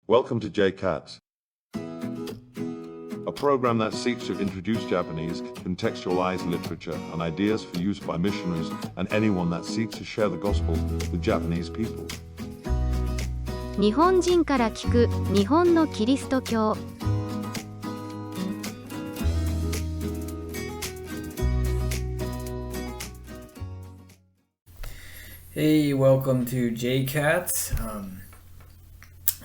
Welcome to JCATS, a program that seeks to introduce Japanese, contextualize literature and ideas for use by missionaries and anyone that seeks to share the gospel with Japanese people. 日本人から聞く日本のキリスト教。Hey, welcome to JCATS.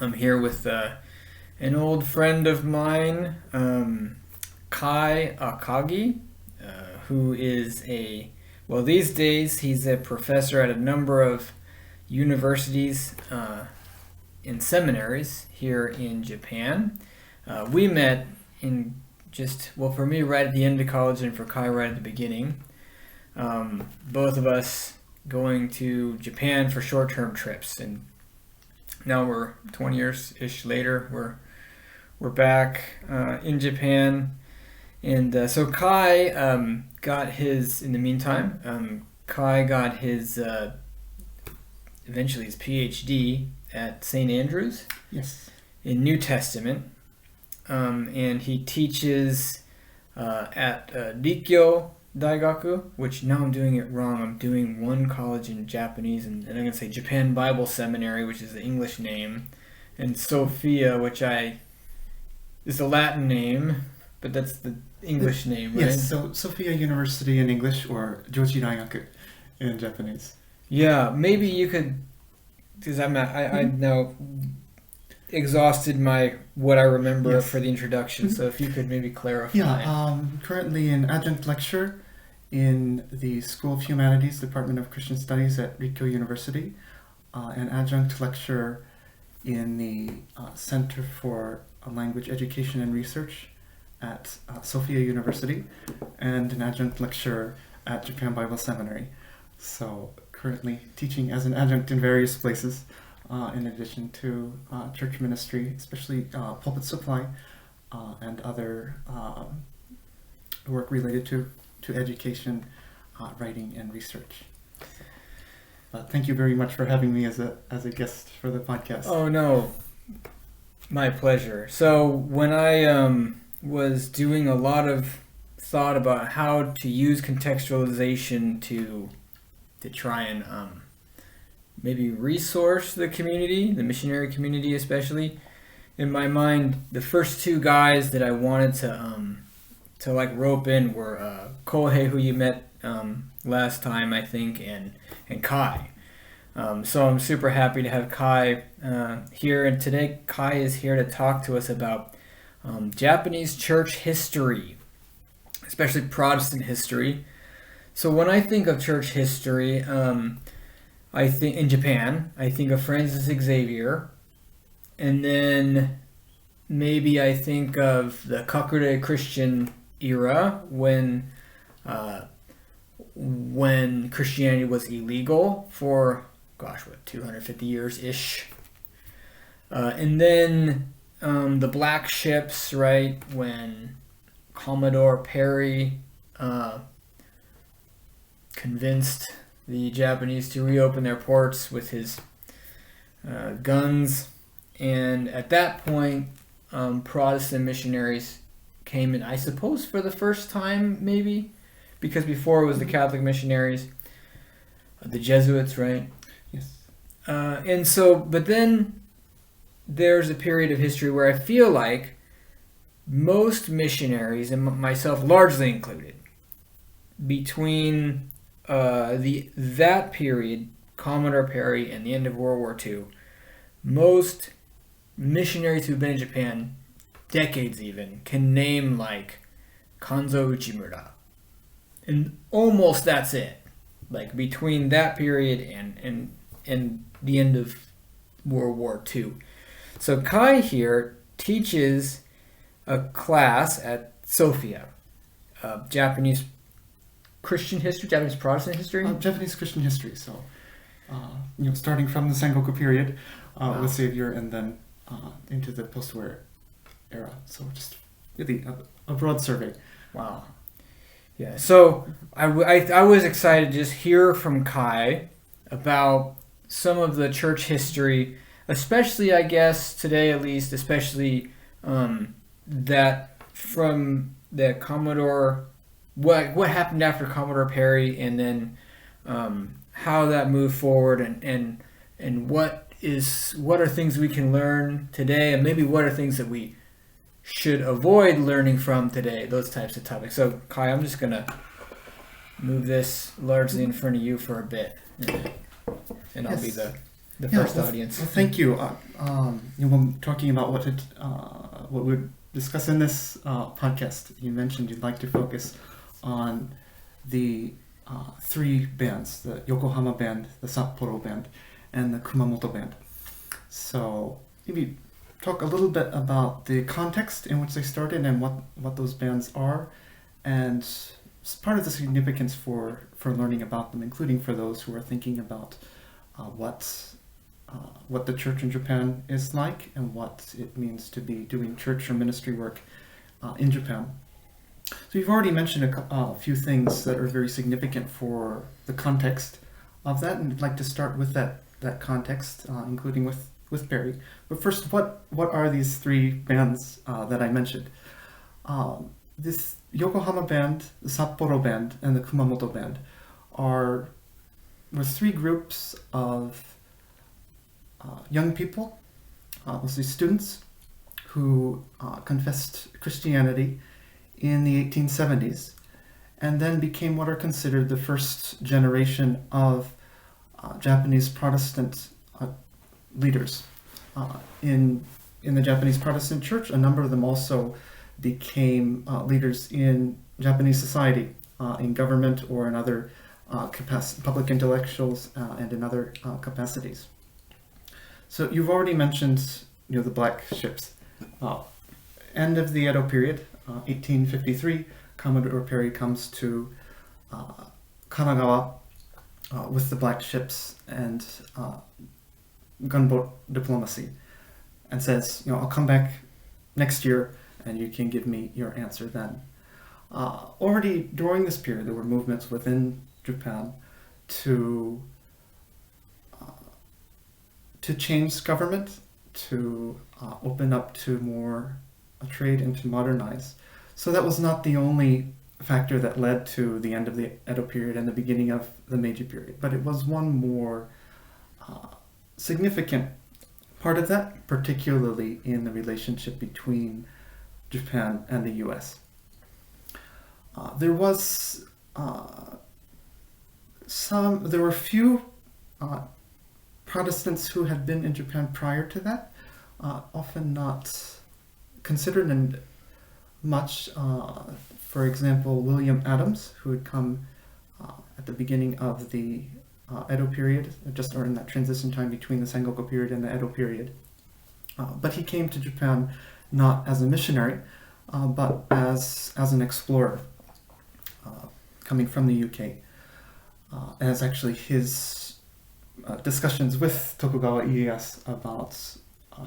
I'm here with an old friend of mine, Kai Akagi, who is these days he's a professor at a number of universities in seminaries here in Japan. We met for me right at the end of college and for Kai right at the beginning. Both of us going to Japan for short-term trips, and now we're 20 years-ish later. We're back in Japan, and so Kai got his. In the meantime, Kai got his eventually his PhD at St. Andrews. Yes. In New Testament, and he teaches at Rikkyo Daigaku, which now I'm doing it wrong. I'm doing one college in Japanese, and I'm going to say Japan Bible Seminary, which is the English name, and Sophia, which is the Latin name, but that's the English name, right? Yes, so Sophia University in English, or Joji Daigaku in Japanese. Yeah, maybe you could, because I now exhausted what I remember for the introduction. So if you could maybe clarify. Yeah, currently an adjunct lecturer in the School of Humanities, Department of Christian Studies at Rikkyo University, an adjunct lecturer in the Center for Language Education and Research at Sophia University, and an adjunct lecturer at Japan Bible Seminary. So currently teaching as an adjunct in various places. In addition to church ministry, especially pulpit supply and other work related to education, writing, and research. Thank you very much for having me as a guest for the podcast. Oh no, my pleasure. So when I was doing a lot of thought about how to use contextualization to try and maybe resource the community, the missionary community especially. In my mind, the first two guys that I wanted to rope in were Kohei, who you met last time, I think, and Kai. So I'm super happy to have Kai here, and today Kai is here to talk to us about Japanese church history, especially Protestant history. So when I think of church history, I think in Japan, I think of Francis Xavier, and then maybe I think of the Kakure Christian era when Christianity was illegal for 250 years-ish, and then the Black Ships, right, when Commodore Perry convinced the Japanese to reopen their ports with his guns, and at that point Protestant missionaries came in, I suppose for the first time, maybe, because before it was the Catholic missionaries, the Jesuits, right? Yes. And so, but then there's a period of history where I feel like most missionaries, and myself largely included, between that period, Commodore Perry, and the end of World War II, most missionaries who've been in Japan, decades even, can name like Kanzo Uchimura. And almost that's it. Like between that period and the end of World War II. So Kai here teaches a class at Sophia, Japanese Christian history, Japanese Protestant history? Japanese Christian history. So, starting from the Sengoku period with Xavier, and then into the post-war era. So just really a broad survey. Wow. Yeah. So I was excited to just hear from Kai about some of the church history especially, I guess, today at least, especially that from the Commodore, what happened after Commodore Perry, and then how that moved forward, and what are things we can learn today, and maybe what are things that we should avoid learning from today, those types of topics. So Kai, I'm just gonna move this largely in front of you for a bit, and I'll be the first audience. Well, thank you. When talking about what we discuss in this podcast, you mentioned you'd like to focus on the three bands: the Yokohama band, the Sapporo band, and the Kumamoto band. So maybe talk a little bit about the context in which they started and what those bands are, and part of the significance for learning about them, including for those who are thinking about what the church in Japan is like and what it means to be doing church or ministry work in Japan. So you've already mentioned a few things that are very significant for the context of that, and I'd like to start with that context, including with Perry. But first, what are these three bands that I mentioned? This Yokohama band, the Sapporo band, and the Kumamoto band were three groups of young people, mostly students, who confessed Christianity in the 1870s, and then became what are considered the first generation of Japanese Protestant leaders in the Japanese Protestant church. A number of them also became leaders in Japanese society, in government or in other public intellectuals, and in other capacities. So you've already mentioned, the black ships. End of the Edo period, 1853, Commodore Perry comes to Kanagawa with the black ships and gunboat diplomacy, and says, I'll come back next year and you can give me your answer then. Already during this period, there were movements within Japan to change government, to open up to more trade and to modernize. So that was not the only factor that led to the end of the Edo period and the beginning of the Meiji period, but it was one more significant part of that, particularly in the relationship between Japan and the U.S. There were few Protestants who had been in Japan prior to that, often not considered in much. For example, William Adams, who had come at the beginning of the Edo period, just or in that transition time between the Sengoku period and the Edo period. But he came to Japan not as a missionary, but as an explorer, coming from the UK. As actually his discussions with Tokugawa Ieyasu about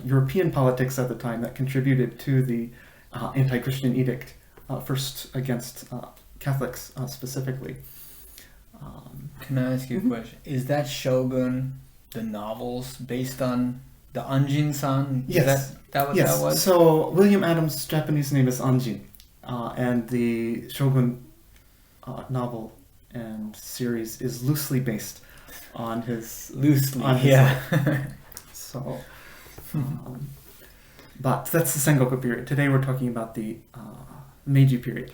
European politics at the time that contributed to the anti-Christian edict, first against Catholics specifically. Can I ask you a question? Is that Shogun, the novels, based on the Anjin-san? Yes. That yes. was? So William Adams' Japanese name is Anjin, and the Shogun novel and series is loosely based on his life. So, but that's the Sengoku period. Today we're talking about the Meiji period,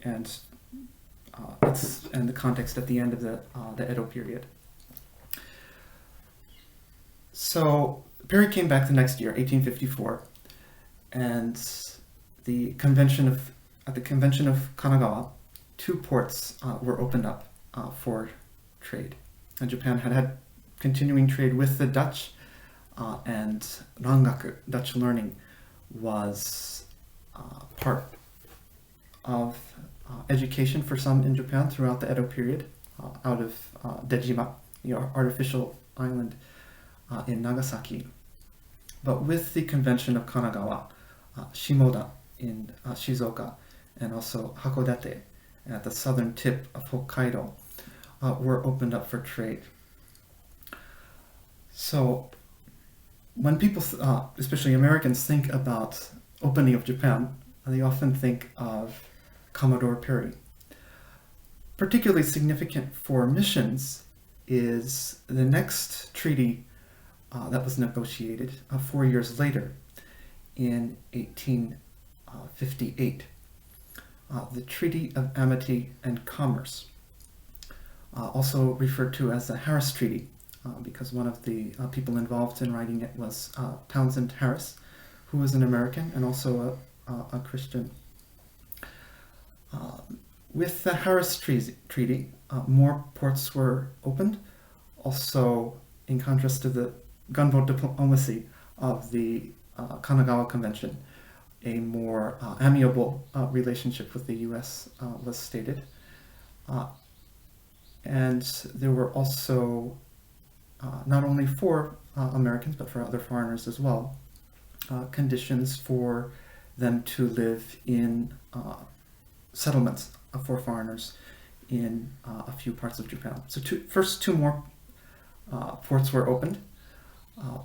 and it's in the context at the end of the Edo period. So Perry came back the next year, 1854, and at the convention of Kanagawa, two ports were opened up for trade. And Japan had continuing trade with the Dutch, and Rangaku, Dutch learning, was part of education for some in Japan throughout the Edo period, out of Dejima, artificial island in Nagasaki. But with the convention of Kanagawa, Shimoda in Shizuoka, and also Hakodate at the southern tip of Hokkaido, were opened up for trade. So when people, especially Americans, think about opening of Japan, they often think of Commodore Perry. Particularly significant for missions is the next treaty that was negotiated 4 years later in 1858. The Treaty of Amity and Commerce, also referred to as the Harris Treaty, because one of the people involved in writing it was Townsend Harris, who was an American and also a Christian. With the Harris Treaty, more ports were opened, also in contrast to the gunboat diplomacy of the Kanagawa Convention. A more amiable relationship with the U.S. Was stated. And there were also, not only for Americans, but for other foreigners as well, conditions for them to live in settlements for foreigners in a few parts of Japan. So first two more ports were opened.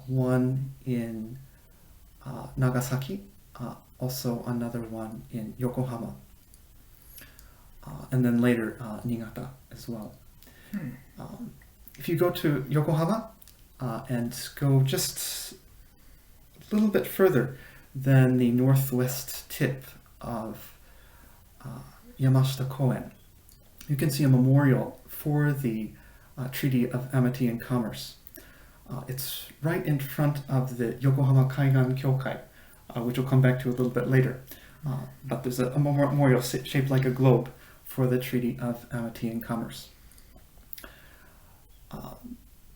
One in Nagasaki, also another one in Yokohama, and then later Niigata as well. If you go to Yokohama and go just a little bit further than the northwest tip of Yamashita Koen, you can see a memorial for the Treaty of Amity and Commerce. It's right in front of the Yokohama Kaigan Kyokai, which we'll come back to a little bit later. But there's a memorial shaped like a globe for the Treaty of Amity and Commerce.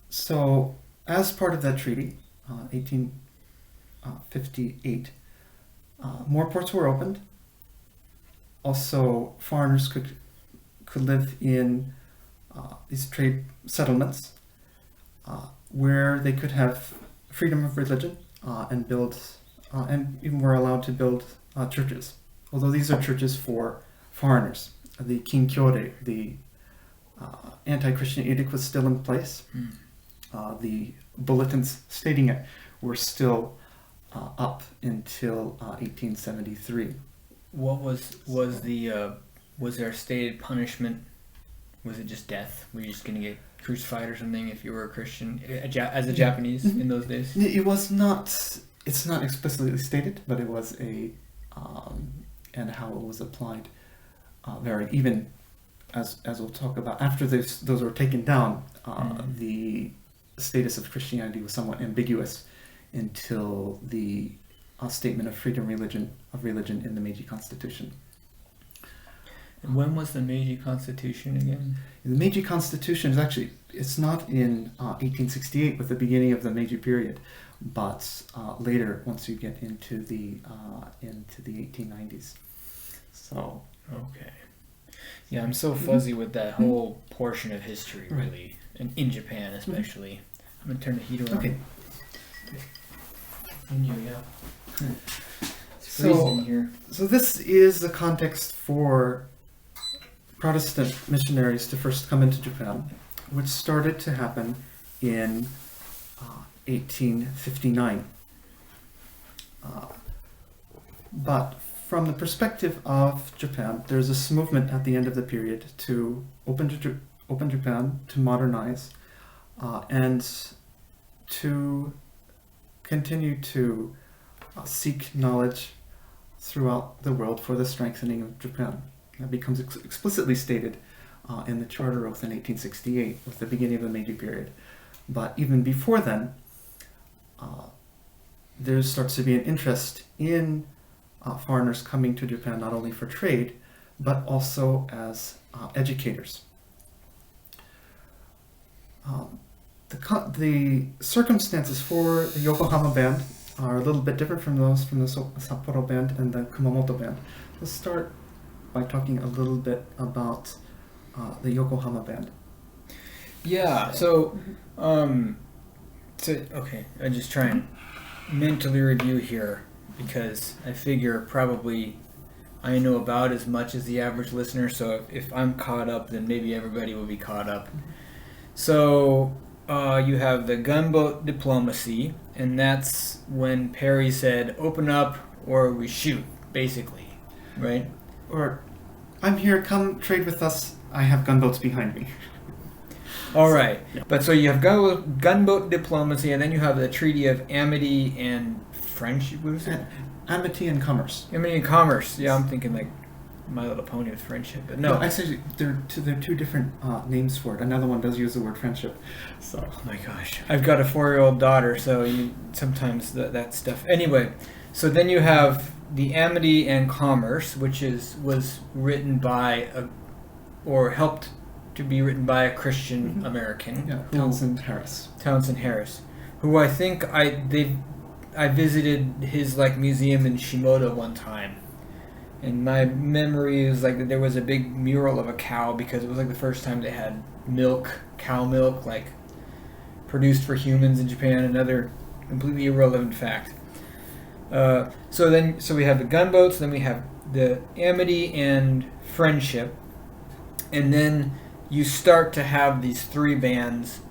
So, as part of that treaty, 1858, more ports were opened. Also, foreigners could live in these trade settlements where they could have freedom of religion and build, and even were allowed to build churches. Although these are churches for foreigners. The Kinkyore, the anti-Christian edict, was still in place. The bulletins stating it were still up until 1873. What was there a stated punishment? Was it just death? Were you just going to get crucified or something if you were a Christian as a Japanese in those days? It was not. It's not explicitly stated, but it was and how it was applied varied. Even as we'll talk about after those were taken down, the status of Christianity was somewhat ambiguous until the statement of freedom of religion in the Meiji Constitution. And when was the Meiji Constitution again? The Meiji Constitution is actually, it's not in 1868 with the beginning of the Meiji period, but later once you get into the 1890s. So okay, yeah, I'm so fuzzy with that whole portion of history, really, and in Japan especially. I'm gonna turn the heater on. Okay. It's freezing here. So this is the context for Protestant missionaries to first come into Japan, which started to happen in 1859. But from the perspective of Japan, there's this movement at the end of the period to open Japan, to modernize, and to continue to seek knowledge throughout the world for the strengthening of Japan. That becomes explicitly stated in the Charter Oath in 1868 with the beginning of the Meiji period. But even before then, there starts to be an interest in foreigners coming to Japan not only for trade, but also as educators. The circumstances for the Yokohama band are a little bit different from those from the Sapporo band and the Kumamoto band. Let's start by talking a little bit about the Yokohama band. Yeah, so okay, I just try and mentally review here because I figure probably I know about as much as the average listener, so if I'm caught up, then maybe everybody will be caught up. So you have the gunboat diplomacy, and that's when Perry said, "Open up, or we shoot," basically, right? Or, I'm here, come trade with us, I have gunboats behind me. All right, yeah. but so you have gunboat diplomacy, and then you have the Treaty of Amity and Friendship. What was it? Amity and commerce. Amity and Commerce. Yeah, I'm thinking like My Little Pony with friendship, but no. Actually, there are two different names for it. Another one does use the word friendship. So. Oh my gosh, I've got a 4-year-old daughter, so sometimes that stuff. Anyway, so then you have the Amity and Commerce, which was written by or helped to be written by a Christian American. Yeah, Townsend Harris. Townsend Harris, who I think I visited his museum in Shimoda one time. And my memory is that there was a big mural of a cow because it was the first time they had cow milk, produced for humans in Japan. Another completely irrelevant fact. So we have the gunboats, then we have the Amity and Friendship, and then you start to have these 3 bands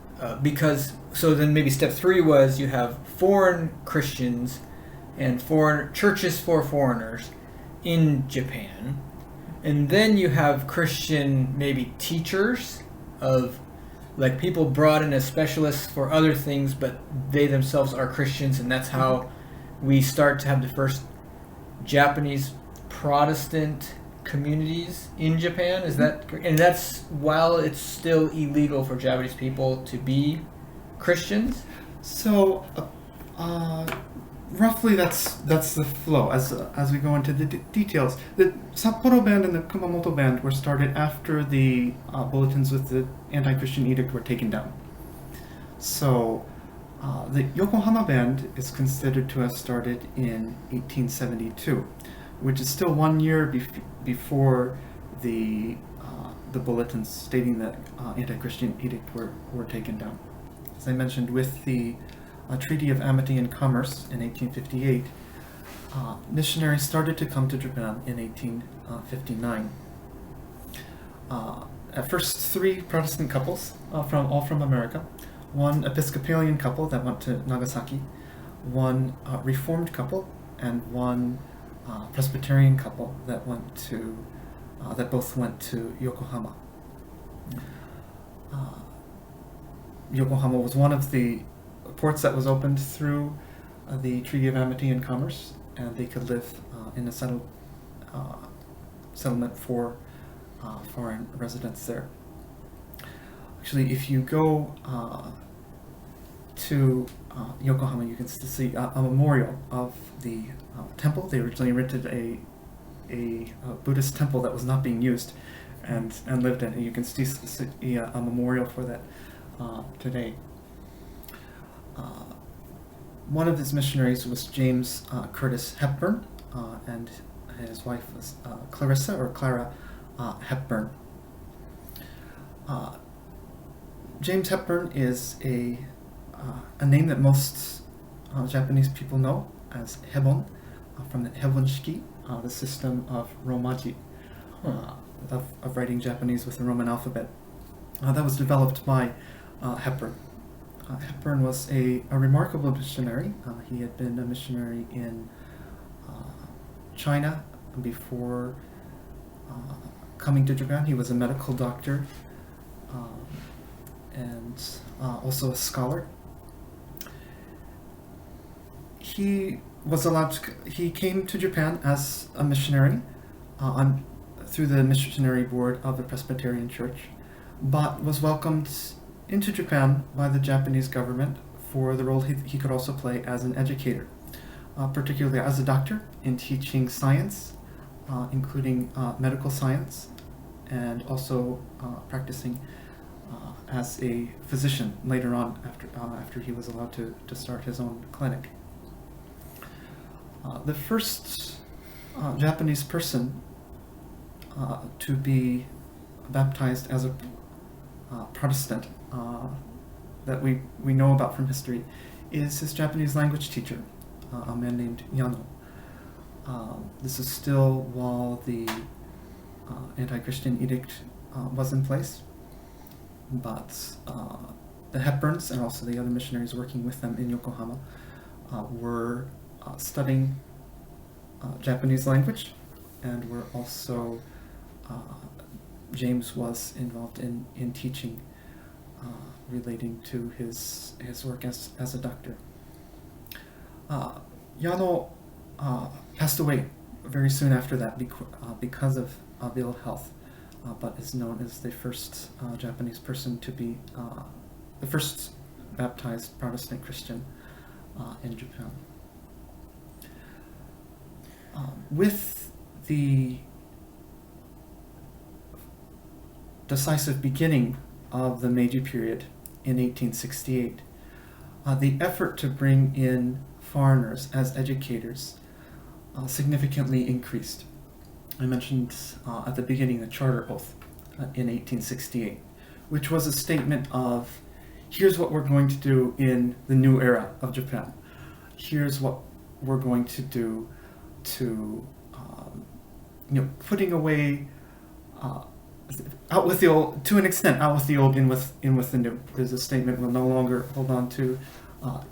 so then maybe step 3 was you have foreign Christians and foreign churches for foreigners in Japan, and then you have Christian maybe teachers of people brought in as specialists for other things, but they themselves are Christians, and that's how we start to have the first Japanese Protestant communities in Japan. Is that, and that's while it's still illegal for Japanese people to be Christians? So, roughly that's the flow as we go into the details. The Sapporo band and the Kumamoto band were started after the bulletins with the anti-Christian edict were taken down. So the Yokohama band is considered to have started in 1872, which is still 1 year before the bulletins stating that anti-Christian edict were taken down. As I mentioned, with the Treaty of Amity and Commerce in 1858, missionaries started to come to Japan in 1859. At first, 3 Protestant couples, all from America, 1 Episcopalian couple that went to Nagasaki, 1 Reformed couple, and 1 Presbyterian couple that both went to Yokohama. Yokohama was one of the ports that was opened through the Treaty of Amity and Commerce, and they could live in a settlement for foreign residents there. Actually, if you go to Yokohama, you can still see a memorial of the temple. They originally rented a Buddhist temple that was not being used and lived in it. You can still see a memorial for that today. One of his missionaries was James Curtis Hepburn, and his wife was Clara Hepburn. James Hepburn is a name that most Japanese people know as Hebon, from the Hebonshiki, the system of Romaji, of writing Japanese with the Roman alphabet. That was developed by Hepburn. Hepburn was a remarkable missionary. He had been a missionary in China before coming to Japan. He was a medical doctor and also a scholar. He came to Japan as a missionary through the missionary board of the Presbyterian Church, but was welcomed into Japan by the Japanese government for the role he could also play as an educator, particularly as a doctor in teaching science, including medical science, and also practicing as a physician later on after he was allowed to start his own clinic. The first Japanese person to be baptized as a Protestant that we know about from history is his Japanese language teacher, a man named Yano. This is still while the anti-Christian edict was in place, but the Hepburns and also the other missionaries working with them in Yokohama were studying Japanese language, and were also James was involved in teaching relating to his work as a doctor. Yano passed away very soon after that because of ill health, but is known as the first Japanese person to be the first baptized Protestant Christian in Japan. With the decisive beginning of the Meiji period in 1868, the effort to bring in foreigners as educators significantly increased. I mentioned at the beginning the Charter Oath in 1868, which was a statement of, here's what we're going to do in the new era of Japan. Here's what we're going to do to, putting away, out with the old, to an extent, out with the old, in with the new. There's a statement, we'll no longer hold on to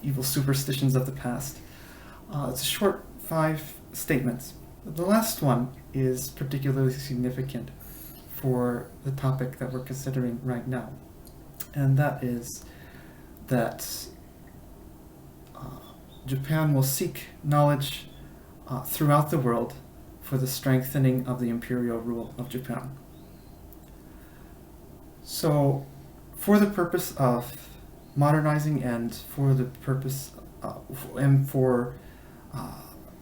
evil superstitions of the past. It's a short 5 statements. The last one is particularly significant for the topic that we're considering right now, and that is that Japan will seek knowledge throughout the world for the strengthening of the imperial rule of Japan. So, for the purpose of modernizing and for the purpose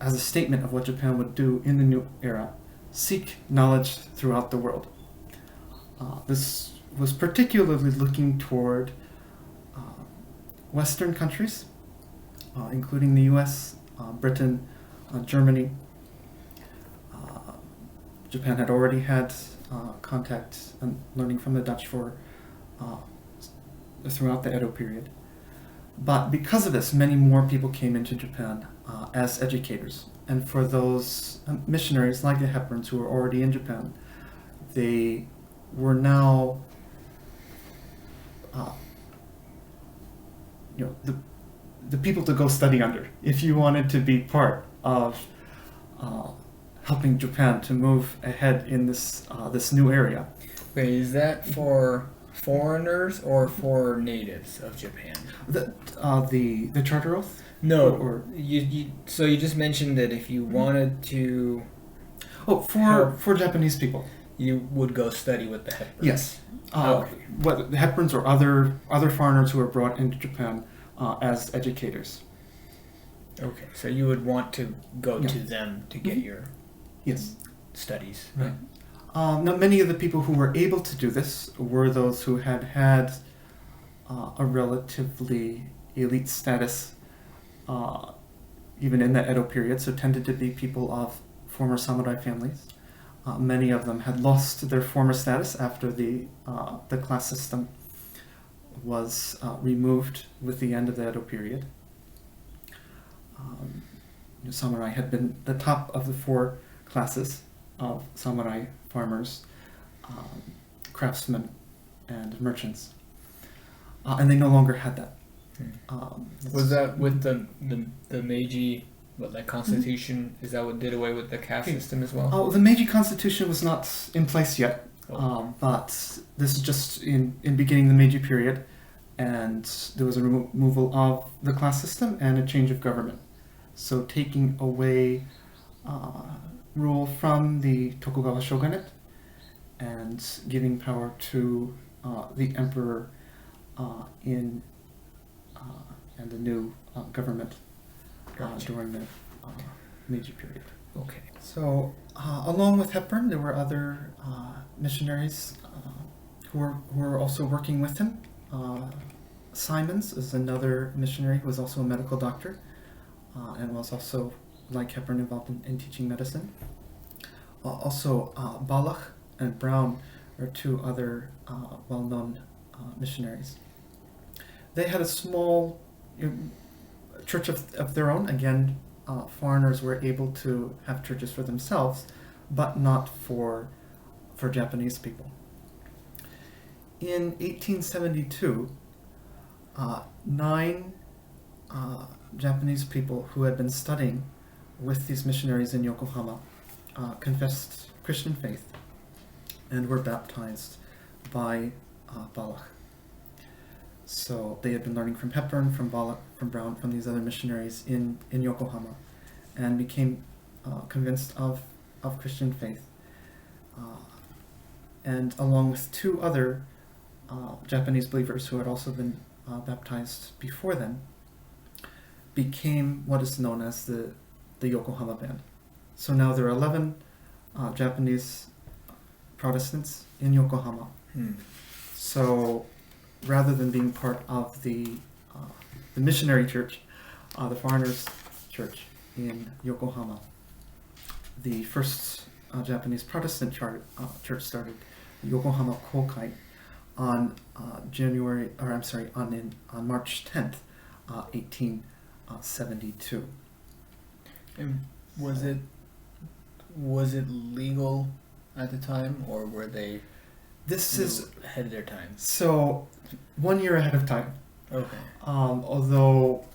as a statement of what Japan would do in the new era, seek knowledge throughout the world. This was particularly looking toward Western countries, including the US, Britain, Germany. Japan had already had contact and learning from the Dutch for throughout the Edo period. But because of this, many more people came into Japan as educators. And for those missionaries like the Hepburns who were already in Japan, they were now the people to go study under if you wanted to be part of helping Japan to move ahead in this new area. Wait, is that for foreigners or for natives of Japan? The Charter Oath? No, Or so you just mentioned that if you wanted to, for Japanese people. you would go study with the Hepburns. Yes. Okay. Whether the Hepburns or other foreigners who were brought into Japan as educators. Okay, so you would want to go Yeah. to them to get your Yes. studies. Right. Now, many of the people who were able to do this were those who had a relatively elite status, even in the Edo period, so tended to be people of former samurai families. Many of them had lost their former status after the class system was removed with the end of the Edo period. Samurai had been the top of the 4 classes of samurai, farmers, craftsmen, and merchants, and they no longer had that. Was that with the Meiji, that constitution? Is that what did away with the caste system as well? The Meiji Constitution was not in place yet, Oh. but this is just in beginning the Meiji period, and there was a removal of the class system and a change of government. So taking away rule from the Tokugawa shogunate and giving power to the emperor and the new government Gotcha. during the Meiji period. Okay. So, along with Hepburn, there were other missionaries who were also working with him. Simons is another missionary who was also a medical doctor and was also, like Hepburn, involved in teaching medicine. Also, Balach and Brown are 2 other well-known missionaries. They had a small church of their own. Again, foreigners were able to have churches for themselves, but not for Japanese people. In 1872, 9 Japanese people who had been studying with these missionaries in Yokohama confessed Christian faith and were baptized by Balach. So they had been learning from Hepburn, from Balak, from Brown, from these other missionaries in Yokohama, and became convinced of Christian faith. And along with two other Japanese believers who had also been baptized before them, became what is known as the Yokohama Band. So now there are 11 Japanese Protestants in Yokohama. So rather than being part of the missionary church, the foreigners church in Yokohama, the first Japanese Protestant church started, Yokohama Kokai, on March 10th, 1872. And was it legal at the time, or were they ahead of their time? So 1 year ahead of time. Okay. Although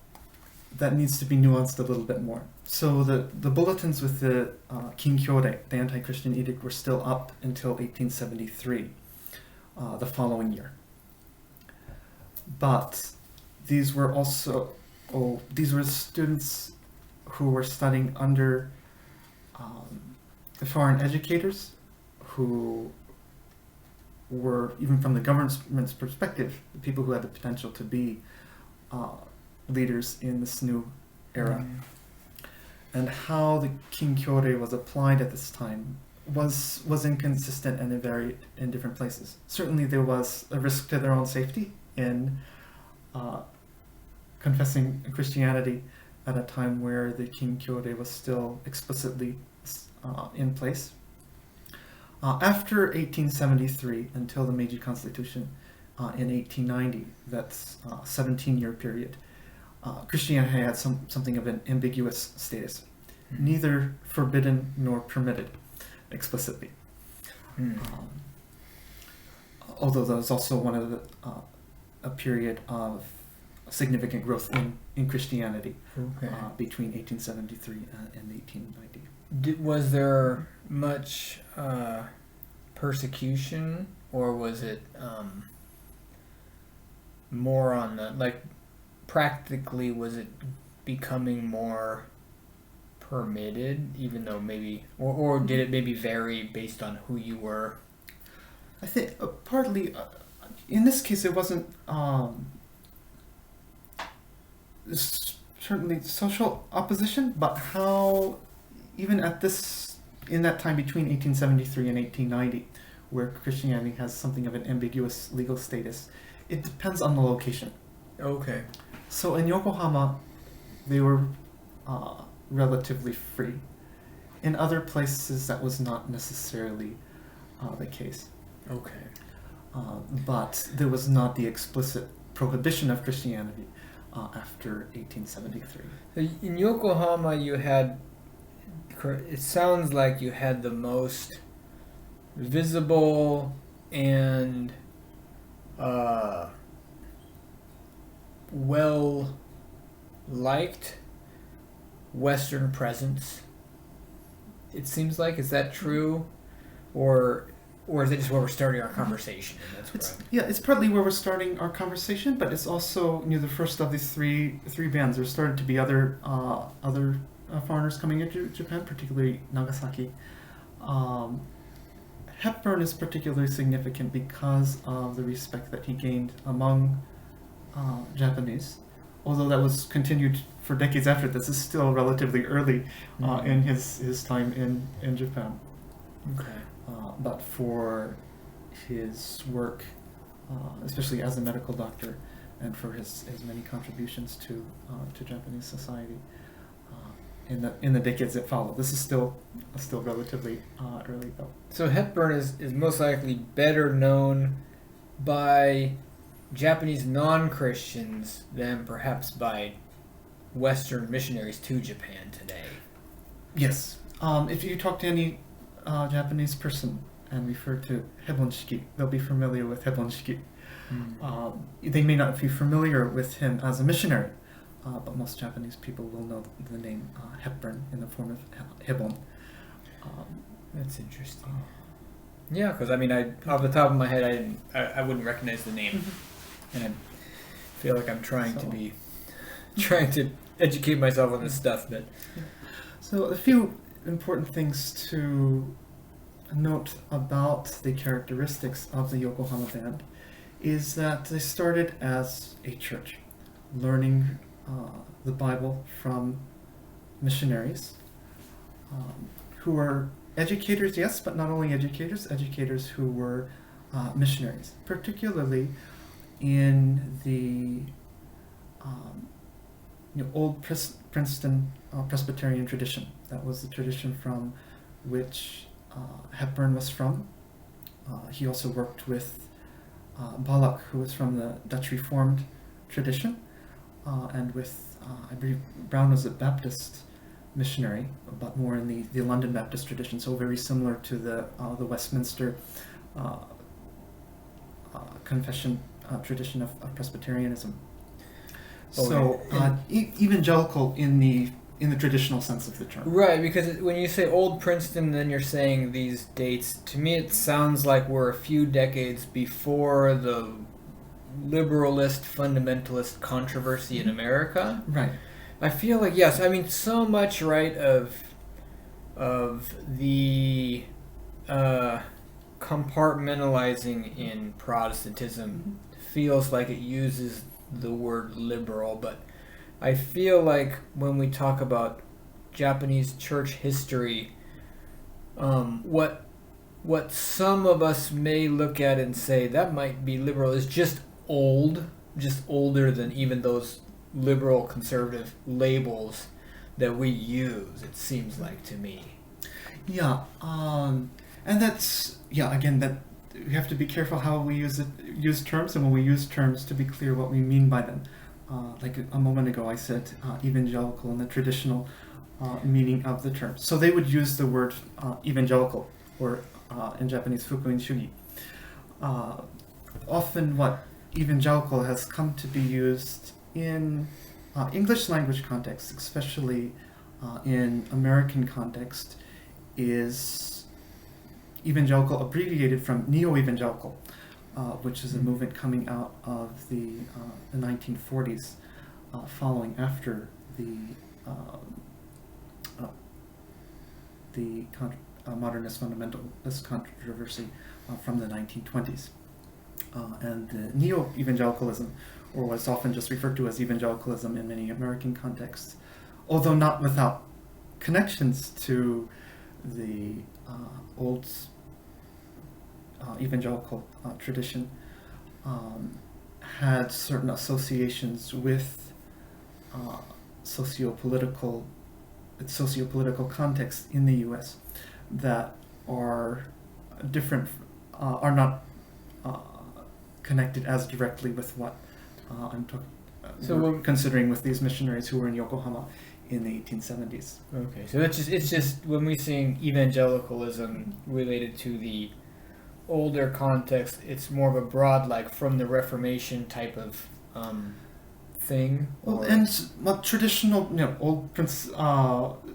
that needs to be nuanced a little bit more. So the bulletins with the Kinkyore, the anti-Christian edict, were still up until 1873, the following year. But these were students who were studying under the foreign educators who were, even from the government's perspective, the people who had the potential to be leaders in this new era. And how the Kinkyore was applied at this time was inconsistent and it varied in different places. Certainly there was a risk to their own safety in confessing Christianity at a time where the Kinkyore was still explicitly in place. After 1873, until the Meiji Constitution in 1890, that's a 17-year period, Christianity had something of an ambiguous status, neither forbidden nor permitted explicitly. Although there was also one of a period of significant growth in Christianity between 1873 and 1890. Was there much persecution, or was it more on the, like, practically, was it becoming more permitted, even though maybe, or did it maybe vary based on who you were? I think partly, in this case, it wasn't certainly social opposition, but how even in that time between 1873 and 1890, where Christianity has something of an ambiguous legal status, it depends on the location. Okay. So in Yokohama, they were relatively free. In other places, that was not necessarily the case. Okay. But there was not the explicit prohibition of Christianity after 1873. In Yokohama, you had, it sounds like you had the most visible and well-liked Western presence. It seems like, is that true? Or is it just where we're starting our conversation? And that's it's partly where we're starting our conversation, but it's also the first of these three bands. There started to be other foreigners coming into Japan, particularly Nagasaki. Hepburn is particularly significant because of the respect that he gained among Japanese, although that was continued for decades after this. Is still relatively early in his time in Japan. Okay. But for his work, especially as a medical doctor, and for his many contributions to Japanese society in the decades that follow. This is still relatively early, though. So Hepburn is most likely better known by Japanese non-Christians than perhaps by Western missionaries to Japan today. Yes. If you talk to any Japanese person and refer to Hebonshiki, they'll be familiar with Hebonshiki. They may not be familiar with him as a missionary, but most Japanese people will know the name Hepburn in the form of Hebon. That's interesting. Yeah, because I mean, off the top of my head, I wouldn't recognize the name, and I feel like I'm trying to educate myself on this stuff. But so a few important things to note about the characteristics of the Yokohama band is that they started as a church, learning the Bible from missionaries who were educators, yes, but not only educators who were missionaries, particularly in the old Princeton Presbyterian tradition. That was the tradition from which Hepburn was from. He also worked with Balak, who was from the Dutch Reformed tradition, and with, I believe, Brown was a Baptist missionary, but more in the London Baptist tradition, so very similar to the Westminster Confession tradition of Presbyterianism. So evangelical in the traditional sense of the term. right, because when you say Old Princeton, then you're saying these dates. To me, it sounds like we're a few decades before the liberalist fundamentalist controversy in America. Right. I feel like, yes, I mean, so much, right, of the compartmentalizing in Protestantism feels like it uses the word liberal, but I feel like when we talk about Japanese church history, what some of us may look at and say that might be liberal is just older than even those liberal conservative labels that we use, it seems like to me. Yeah, and that's, again, that we have to be careful how we use terms, and when we use terms, to be clear what we mean by them. Like a moment ago I said evangelical in the traditional meaning of the term. So they would use the word evangelical, or in Japanese fukuin shugi. Often what evangelical has come to be used in English language context, especially in American context, is evangelical abbreviated from neo-evangelical, which is a movement coming out of the 1940s, following after the modernist fundamentalist controversy from the 1920s. And the neo-evangelicalism, or what's often just referred to as evangelicalism in many American contexts, although not without connections to the old evangelical tradition, had certain associations with sociopolitical context in the U.S. that are different, are not connected as directly with what we're considering with these missionaries who were in Yokohama in the 1870s. Okay, so it's just when we sing evangelicalism related to the older context, it's more of a broad, like from the Reformation type of thing. Well, and traditional,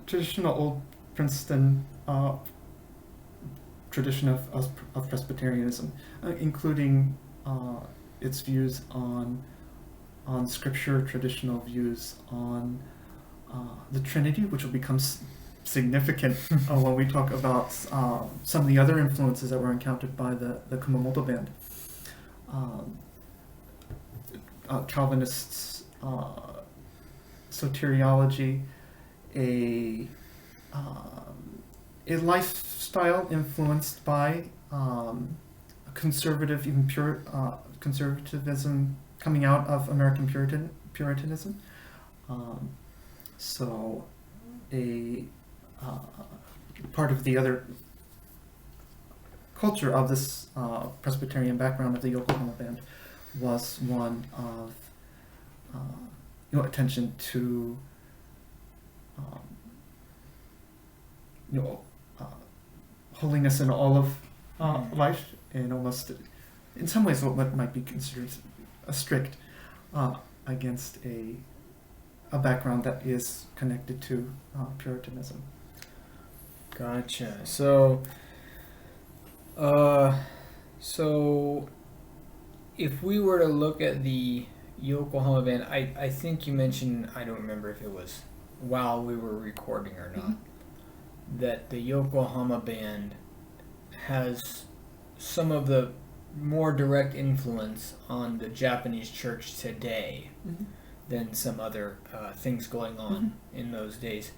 traditional old Princeton tradition of Presbyterianism, including its views on Scripture, traditional views on the Trinity, which will become significant when we talk about some of the other influences that were encountered by the Kumamoto band. Calvinists, soteriology, a lifestyle influenced by conservative, even pure conservatism coming out of American Puritanism. So a part of the other culture of this Presbyterian background of the Yokohama band was one of attention to holiness in all of life, and almost in some ways what might be considered a strict against a a background that is connected to Puritanism. Gotcha. So if we were to look at the Yokohama band, I think you mentioned, I don't remember if it was while we were recording or not, that the Yokohama band has some of the more direct influence on the Japanese church today than some other things going on in those days.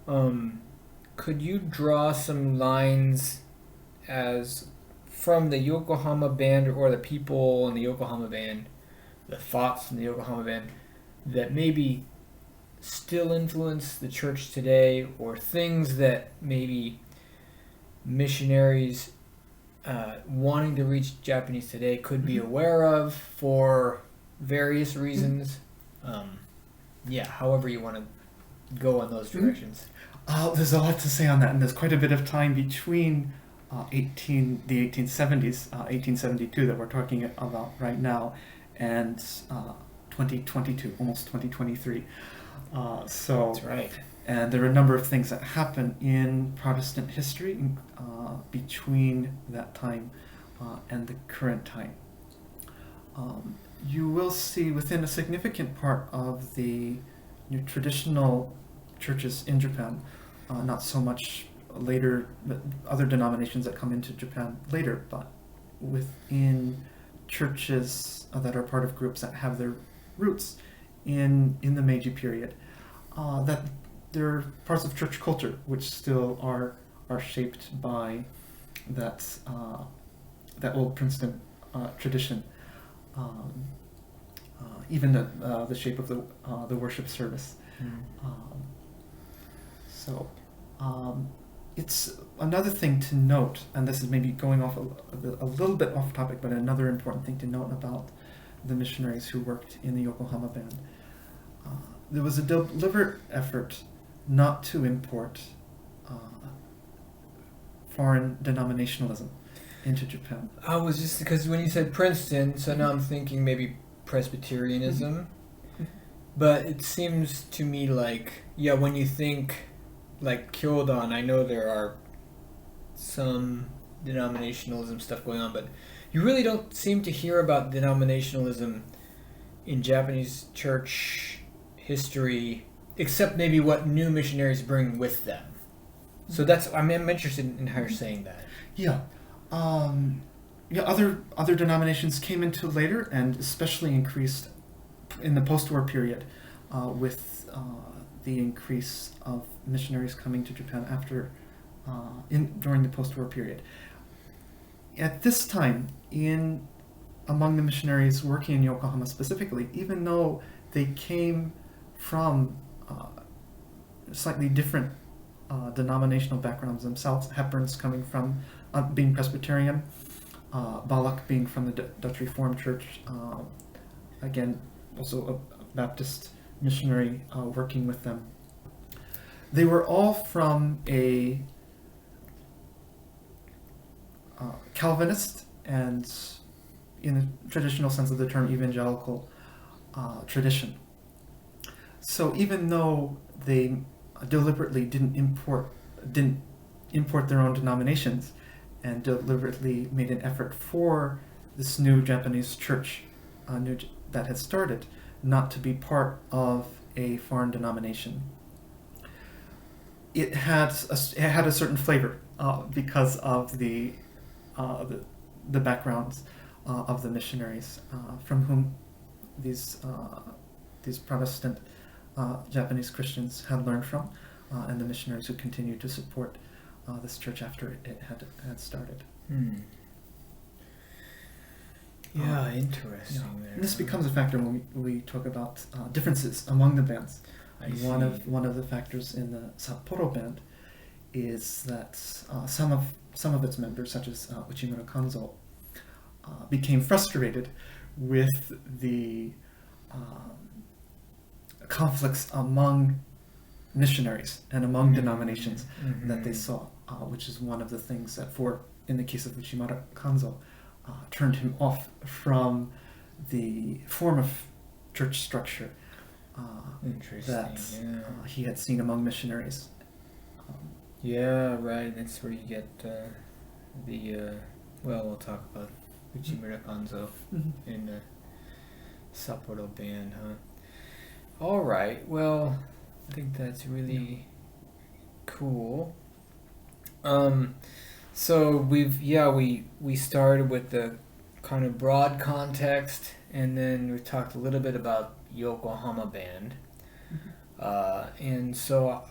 Could you draw some lines as from the Yokohama band or the people in the Yokohama band, the thoughts from the Yokohama band that maybe still influence the church today, or things that maybe missionaries wanting to reach Japanese today could be aware of for various reasons? However you want to go in those directions. There's a lot to say on that, and there's quite a bit of time between the 1870s, 1872 that we're talking about right now, and 2022, almost 2023. That's right. And there are a number of things that happen in Protestant history between that time and the current time. You will see within a significant part of the traditional churches in Japan, not so much later, but other denominations that come into Japan later, but within churches that are part of groups that have their roots in the Meiji period, that there are parts of church culture which still are shaped by that old Princeton tradition, even the shape of the worship service. It's another thing to note, and this is maybe going off a little bit off topic, but another important thing to note about the missionaries who worked in the Yokohama band. There was a deliberate effort not to import foreign denominationalism into Japan. I was just, because when you said Princeton, so now I'm thinking maybe Presbyterianism. But it seems to me like, when you think like Kyodan, I know there are some denominationalism stuff going on, but you really don't seem to hear about denominationalism in Japanese church history, except maybe what new missionaries bring with them. So I'm interested in how you're saying that. Other denominations came into later, and especially increased in the post-war period with the increase of missionaries coming to Japan after during the post-war period. At this time, among the missionaries working in Yokohama specifically, even though they came from slightly different denominational backgrounds themselves, Hepburn's coming from being Presbyterian, Balak being from the Dutch Reformed Church, again, also a Baptist missionary working with them. They were all from a Calvinist and, in the traditional sense of the term, evangelical tradition. So even though they deliberately didn't import their own denominations, and deliberately made an effort for this new Japanese church that had started not to be part of a foreign denomination, it had a certain flavor because of the backgrounds of the missionaries from whom these Protestant Japanese Christians had learned from, and the missionaries who continued to support this church after it had started. Interesting. There. And this becomes a factor when we talk about differences among the bands. One of the factors in the Sapporo band is that some of its members, such as Uchimura Kanzo, became frustrated with the conflicts among missionaries and among denominations that they saw, which is one of the things that, in the case of Uchimura Kanzo, turned him off from the form of church structure Interesting. that Yeah. he had seen among missionaries. Yeah, right. That's where you get well, we'll talk about Uchimura Kanzo in the Sapporo band, huh? All right. Well, I think that's really cool. So we started with the kind of broad context, and then we talked a little bit about Yokohama band. And so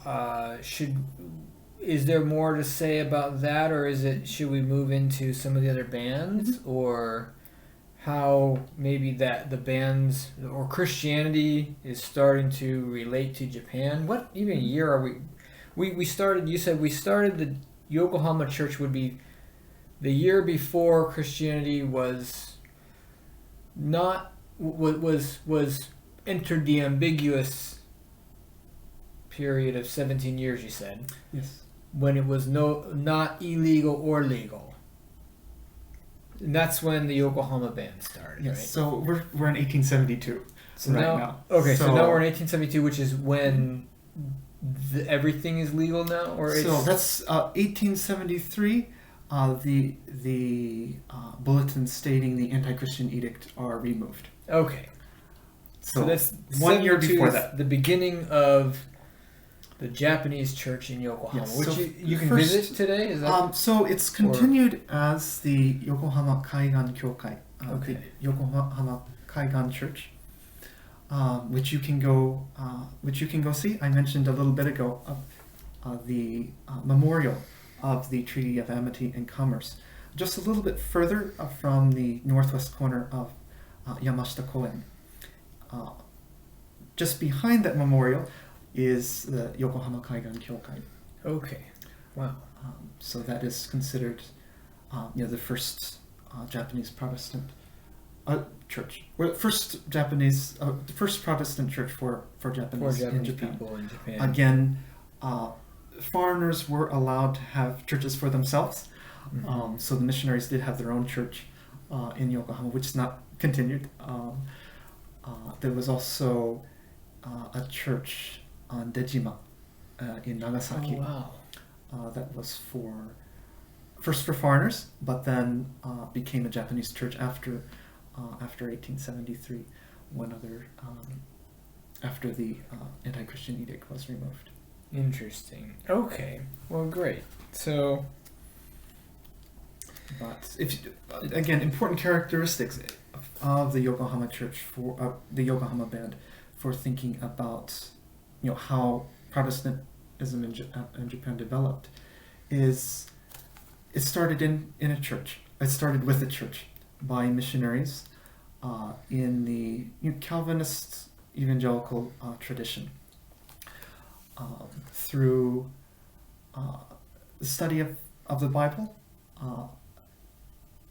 is there more to say about that, or should we move into some of the other bands, or how maybe that the bands or Christianity is starting to relate to Japan? What even year are we started? You said we started the Yokohama church would be the year before Christianity was entered the ambiguous period of 17 years. You said Yes. when it was not illegal or legal. And that's when the Yokohama band started, Yes. right? So we're in 1872 now. Okay, so now we're in 1872, which is when everything is legal now, or So that's 1873. The bulletins stating the anti-Christian edict are removed. okay. So that's 1 year 72 before is that. the beginning of the Japanese church in Yokohama, Yes, which so you can first, visit today. Is that So it's continued as the Yokohama Kaigan Kyokai, Okay. the Yokohama Kaigan Church, which you can go see. I mentioned a little bit ago of the memorial of the Treaty of Amity and Commerce, just a little bit further from the northwest corner of Yamashita Koen. Just behind that memorial is the Yokohama Kaigan Kyokai. okay? Wow. So that is considered, the first Japanese Protestant church, or the first Protestant church for Japanese, in Japan. people in Japan. Again, foreigners were allowed to have churches for themselves. So the missionaries did have their own church in Yokohama, which is not continued. There was also a church on Dejima in Nagasaki. Oh wow. That was first for foreigners, but then became a Japanese church after 1873, after the anti-Christian edict was removed. Interesting. Okay. Well, great. So, But again, important characteristics of the Yokohama church for the Yokohama band for thinking about how Protestantism in Japan developed is it started in a church. It started with a church by missionaries in the Calvinist evangelical tradition through the study of the Bible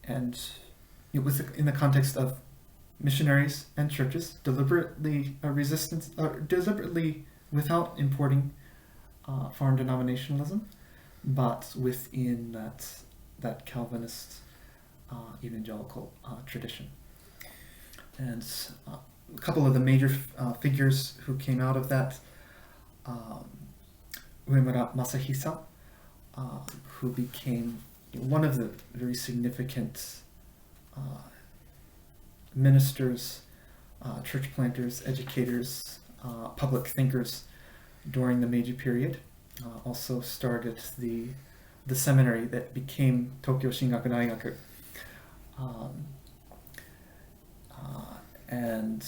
and in the context of missionaries and churches deliberately without importing foreign denominationalism, but within that Calvinist evangelical tradition. And a couple of the major figures who came out of that, Uemura Masahisa, who became one of the very significant ministers, church planters, educators, public thinkers during the Meiji period. Also started the seminary that became Tokyo Shingaku Daigaku. And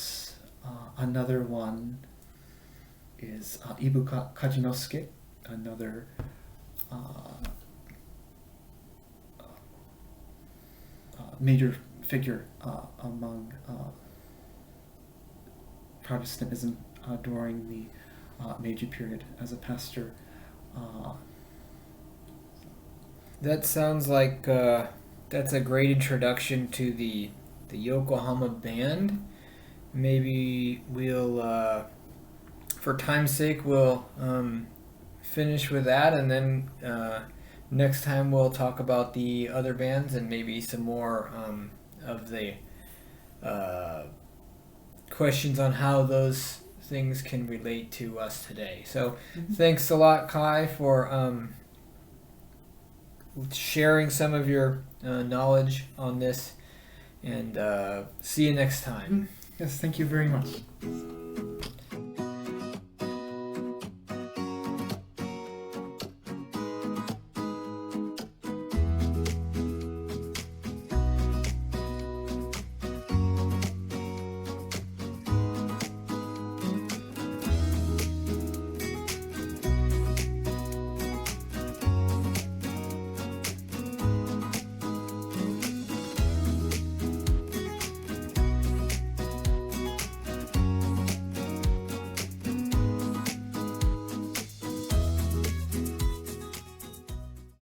another one is Ibuka Kajinosuke, another major figure among Protestantism during the Meiji period as a pastor. that sounds like that's a great introduction to the Yokohama band. Maybe we'll, for time's sake, we'll finish with that, and then next time we'll talk about the other bands and maybe some more of the questions on how those things can relate to us today. So thanks a lot, Kai, for sharing some of your knowledge on this, and see you next time. Yes, thank you very much.